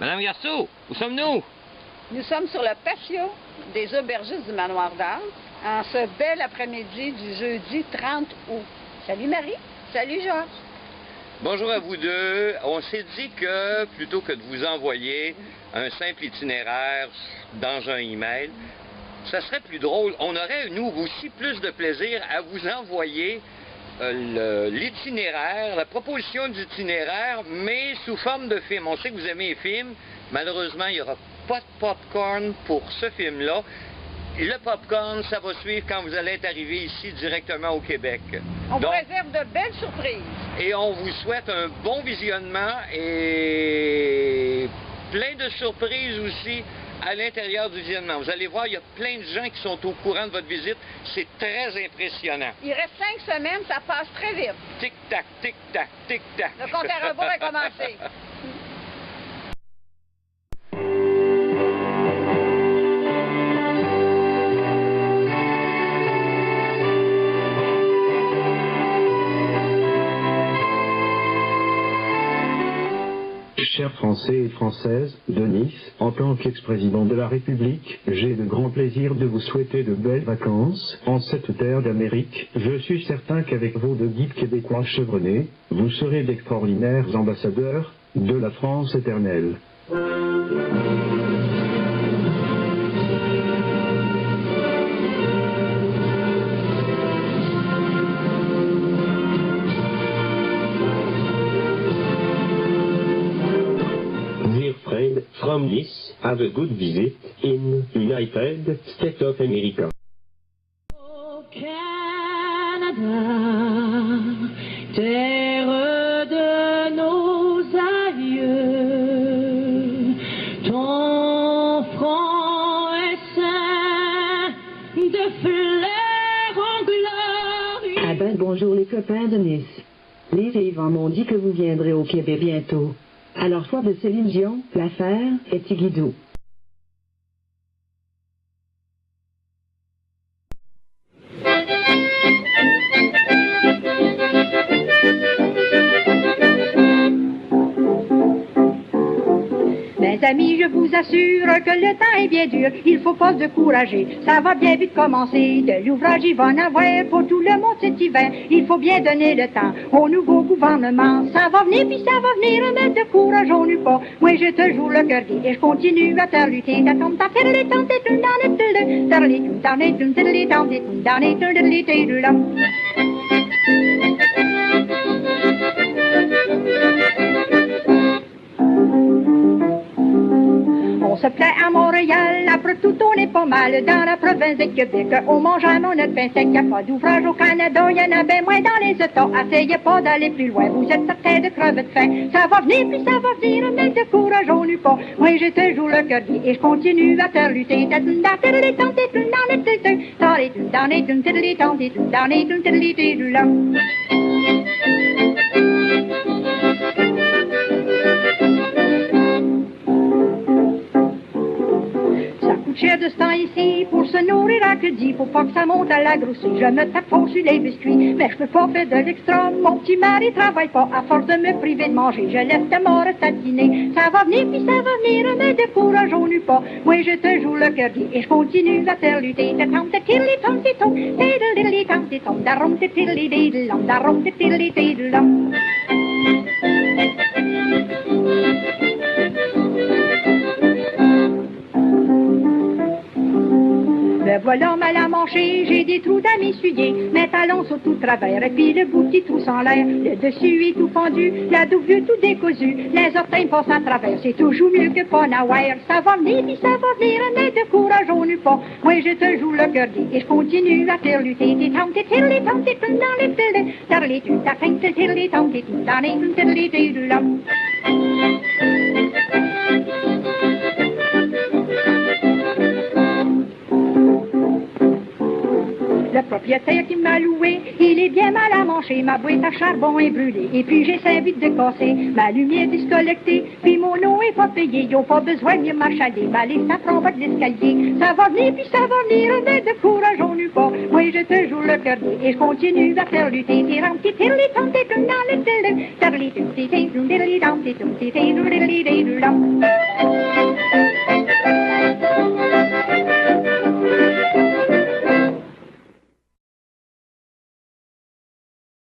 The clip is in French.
Madame Garceau, où sommes-nous? Nous sommes sur le patio des aubergistes du Manoir d'Anse en ce bel après-midi du jeudi 30 août. Salut Marie, salut Georges. Bonjour à vous deux. On s'est dit que plutôt que de vous envoyer un simple itinéraire dans un email, ça serait plus drôle. On aurait, nous aussi, plus de plaisir à vous envoyer l'itinéraire, la proposition d'itinéraire, mais sous forme de film. On sait que vous aimez les films. Malheureusement, il n'y aura pas de popcorn pour ce film-là. Le popcorn, ça va suivre quand vous allez être arrivé ici directement au Québec. On vous réserve de belles surprises. Et on vous souhaite un bon visionnement et plein de surprises aussi à l'intérieur du visionnement. Vous allez voir, il y a plein de gens qui sont au courant de votre visite. C'est très impressionnant. Il reste 5 semaines, ça passe très vite. Tic-tac, tic-tac, tic-tac. Le compte à rebours est commencé. Chers Français et Françaises de Nice, en tant qu'ex-président de la République, j'ai le grand plaisir de vous souhaiter de belles vacances en cette terre d'Amérique. Je suis certain qu'avec vos deux guides québécois chevronnés, vous serez d'extraordinaires ambassadeurs de la France éternelle. From Nice, have a good visit in United States of America. Oh Canada, terre de nos aïeux, ton front est ceint de fleurs en gloire. Ah ben bonjour les copains de Nice. Les vivants m'ont dit que vous viendrez au Québec bientôt. Alors, foi de Céline Dion, l'affaire est Tigidou. Mes amis, je vous assure que le temps est bien dur, il faut pas se décourager, ça va bien vite commencer, de l'ouvrage il va en avoir pour tout le monde cet hiver, il faut bien donner le temps au nouveau gouvernement, ça va venir puis ça va venir, mais décourageons-nous pas, moi je te joue le cœur gai et je continue à te lutter, d'attendre à faire les temps, c'est une dans les On se plaît à Montréal, après tout on est pas mal dans la province de Québec. On mange à notre pain sec, y'a pas d'ouvrage au Canada, y'en a bien moins dans les États. Essayez pas d'aller plus loin, vous êtes certains de crever de faim. Ça va venir puis ça va venir, mais décourageons-nous pas. Moi je te joue le cœur gai et je continue à te lutter. Cher de ce temps ici, pour se nourrir à que dit, faut pas que ça monte à la grossée. Je me tape fort sur les biscuits, mais je peux pas faire de l'extra. Mon petit mari travaille pas, à force de me priver de manger, je laisse ta mort tatiner. Ça va venir, puis ça va venir, mais décourageons-nous pas. Moi je te joue le cœur gai et je continue à te lutter. Me voilà mal à manger, j'ai des trous à m'essuyer, mes talons sont tout travers, et puis le bout qui trousse en l'air, le dessus est tout pendu, la double tout décousu, les orteils passent à travers, c'est toujours mieux que pas n'avoir, ça va venir, puis ça va venir, mais décourageons-nous pas, moi je te joue le cœur gai, et je continue à faire lutter, Le propriétaire qui m'a loué, il est bien mal à manger, ma boîte à charbon est brûlée, et puis j'ai 5 vitres de casser, ma lumière discollectée, puis mon eau est pas payée, ils ont pas besoin de m'achaler, ma liste ça prend pas de l'escalier, ça va venir puis ça va venir, mais décourageons-nous pas, moi je te joue le cœur gai, et je continue à faire lutter,